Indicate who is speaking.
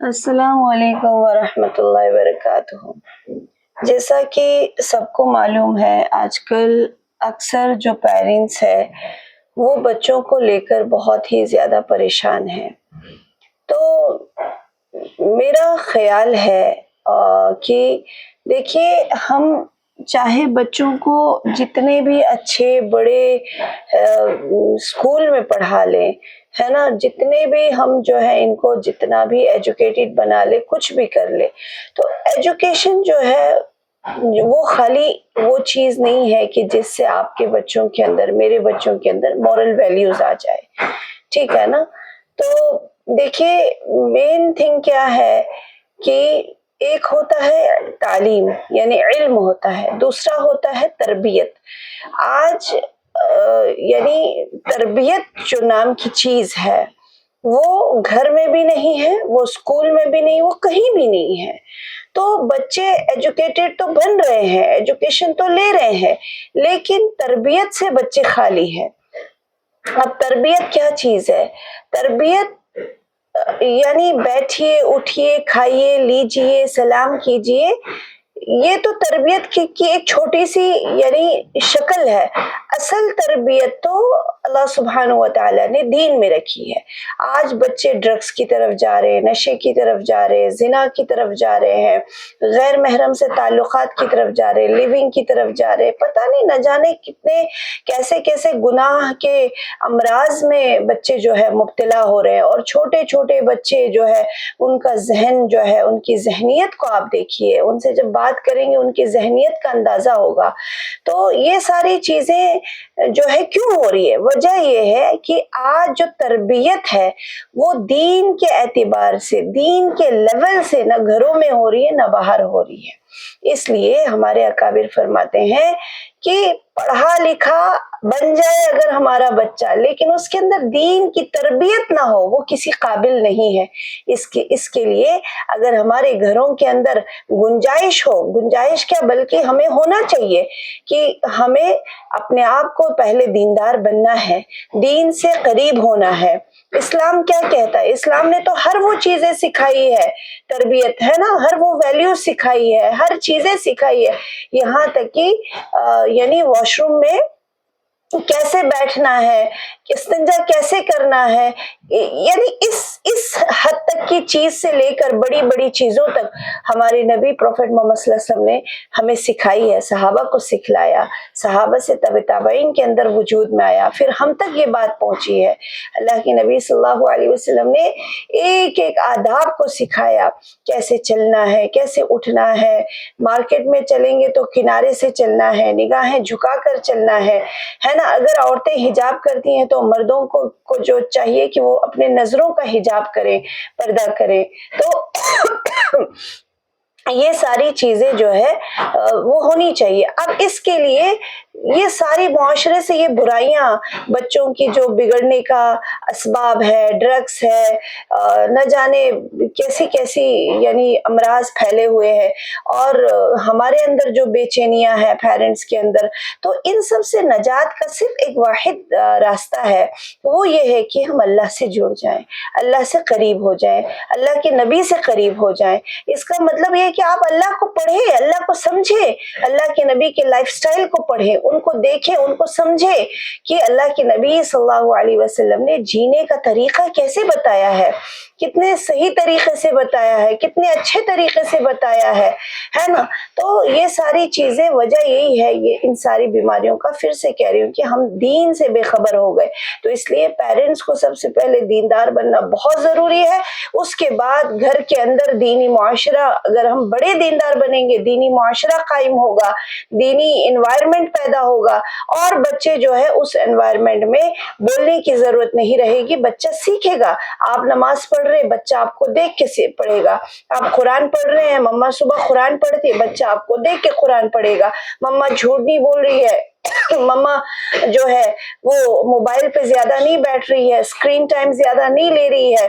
Speaker 1: السلام علیکم ورحمۃ اللہ وبرکاتہ۔ جیسا کہ سب کو معلوم ہے، آج کل اکثر جو پیرنٹس ہیں وہ بچوں کو لے کر بہت ہی زیادہ پریشان ہیں۔ تو میرا خیال ہے کہ دیکھیے، ہم چاہے بچوں کو جتنے بھی اچھے بڑے اسکول میں پڑھا لیں، ہے نا، جتنے بھی ہم جو ہے ان کو جتنا بھی ایجوکیٹڈ بنا لے، کچھ بھی کر لے، تو ایجوکیشن جو ہے وہ خالی وہ چیز نہیں ہے کہ جس سے آپ کے بچوں کے اندر، میرے بچوں کے اندر مورل ویلیوز آ جائے، ٹھیک ہے نا۔ تو دیکھیے، مین تھنگ کیا ہے کہ ایک ہوتا ہے تعلیم یعنی علم ہوتا ہے، دوسرا ہوتا ہے تربیت۔ آج یعنی تربیت جو نام کی چیز ہے وہ گھر میں بھی نہیں ہے، وہ اسکول میں بھی نہیں، وہ کہیں بھی نہیں ہے۔ تو بچے ایجوکیٹڈ تو بن رہے ہیں، ایجوکیشن تو لے رہے ہیں، لیکن تربیت سے بچے خالی ہیں۔ اب تربیت کیا چیز ہے؟ تربیت یعنی بیٹھیے، اٹھیے، کھائیے، لیجیے، سلام کیجیے، یہ تو تربیت کی ایک چھوٹی سی یعنی شکل ہے۔ اصل تربیت تو اللہ سبحانہ و تعالیٰ نے دین میں رکھی ہے۔ آج بچے ڈرگس کی طرف جا رہے ہیں، نشے کی طرف جا رہے ہیں، زنا کی طرف جا رہے ہیں، غیر محرم سے تعلقات کی طرف جا رہے ہیں، لیونگ کی طرف جا رہے ہیں، پتہ نہیں نہ جانے کتنے کیسے کیسے گناہ کے امراض میں بچے جو ہے مبتلا ہو رہے ہیں۔ اور چھوٹے چھوٹے بچے جو ہے، ان کا ذہن جو ہے، ان کی ذہنیت کو آپ دیکھیے، ان سے جب بات کریں گے ان کی ذہنیت کا اندازہ ہوگا۔ تو یہ ساری چیزیں جو ہے کیوں ہو رہی ہے؟ وجہ یہ ہے کہ آج جو تربیت ہے وہ دین کے اعتبار سے، دین کے لیول سے نہ گھروں میں ہو رہی ہے نہ باہر ہو رہی ہے۔ اس لیے ہمارے اکابر فرماتے ہیں کہ پڑھا لکھا بن جائے اگر ہمارا بچہ، لیکن اس کے اندر دین کی تربیت نہ ہو، وہ کسی قابل نہیں ہے۔ اس کے لیے اگر ہمارے گھروں کے اندر گنجائش ہو، گنجائش کیا بلکہ ہمیں ہونا چاہیے کہ ہمیں اپنے آپ کو پہلے دیندار بننا ہے، دین سے قریب ہونا ہے۔ اسلام کیا کہتا ہے؟ اسلام نے تو ہر وہ چیزیں سکھائی ہے، تربیت ہے نا، ہر وہ ویلیو سکھائی ہے، ہر چیزیں سکھائی ہے، یہاں تک کہ یعنی واش روم میں کیسے بیٹھنا ہے، استنجا کیسے کرنا ہے، یعنی اس حد تک کی چیز سے لے کر بڑی بڑی چیزوں تک ہمارے نبی پروفیٹ محمد صلی اللہ علیہ وسلم نے ہمیں سکھائی ہے، صحابہ کو سکھلایا، صحابہ سے تبع تابعین کے اندر وجود میں آیا، پھر ہم تک یہ بات پہنچی ہے۔ اللہ کے نبی صلی اللہ علیہ وسلم نے ایک ایک آداب کو سکھایا، کیسے چلنا ہے، کیسے اٹھنا ہے، مارکیٹ میں چلیں گے تو کنارے سے چلنا ہے، نگاہیں جھکا کر چلنا ہے نا۔ اگر عورتیں حجاب کرتی ہیں تو مردوں کو جو چاہیے کہ وہ اپنے نظروں کا حجاب کریں، پردہ کریں۔ تو یہ ساری چیزیں جو ہے وہ ہونی چاہیے۔ اب اس کے لیے یہ ساری معاشرے سے یہ برائیاں بچوں کی جو بگڑنے کا اسباب ہے، ڈرگس ہے، نہ جانے کیسی کیسی یعنی امراض پھیلے ہوئے ہیں، اور ہمارے اندر جو بے چینیاں ہیں پیرنٹس کے اندر، تو ان سب سے نجات کا صرف ایک واحد راستہ ہے، وہ یہ ہے کہ ہم اللہ سے جڑ جائیں، اللہ سے قریب ہو جائیں، اللہ کے نبی سے قریب ہو جائیں۔ اس کا مطلب یہ ہے کہ آپ اللہ کو پڑھیں، اللہ کو سمجھیں، اللہ کے نبی کے لائف سٹائل کو پڑھیں، ان کو دیکھیں، ان کو سمجھیں کہ اللہ کے نبی صلی اللہ علیہ وسلم نے جینے کا طریقہ کیسے بتایا ہے، کتنے صحیح طریقے سے بتایا ہے، کتنے اچھے طریقے سے بتایا ہے نا۔ تو یہ ساری چیزیں، وجہ یہی ہے، یہ ان ساری بیماریوں کا، پھر سے کہہ رہی ہوں کہ ہم دین سے بے خبر ہو گئے۔ تو اس لیے پیرنٹس کو سب سے پہلے دیندار بننا بہت ضروری ہے، اس کے بعد گھر کے اندر دینی معاشرہ، اگر ہم بڑے دیندار بنیں گے، دینی معاشرہ قائم ہوگا، دینی انوائرمنٹ پیدا ہوگا، اور بچے جو ہے اس انوائرمنٹ میں بولنے کی ضرورت نہیں رہے گی، بچہ سیکھے گا۔ آپ نماز پڑھ رہے، بچہ آپ کو دیکھ کے پڑھے گا۔ آپ قرآن پڑھ رہے ہیں، مما صبح قرآن پڑھتی ہے، بچہ آپ کو دیکھ کے قرآن پڑھے گا۔ مما جھوٹ نہیں بول رہی ہے، مما جو ہے وہ موبائل پہ زیادہ نہیں بیٹھ رہی ہے، اسکرین ٹائم زیادہ نہیں لے رہی ہے،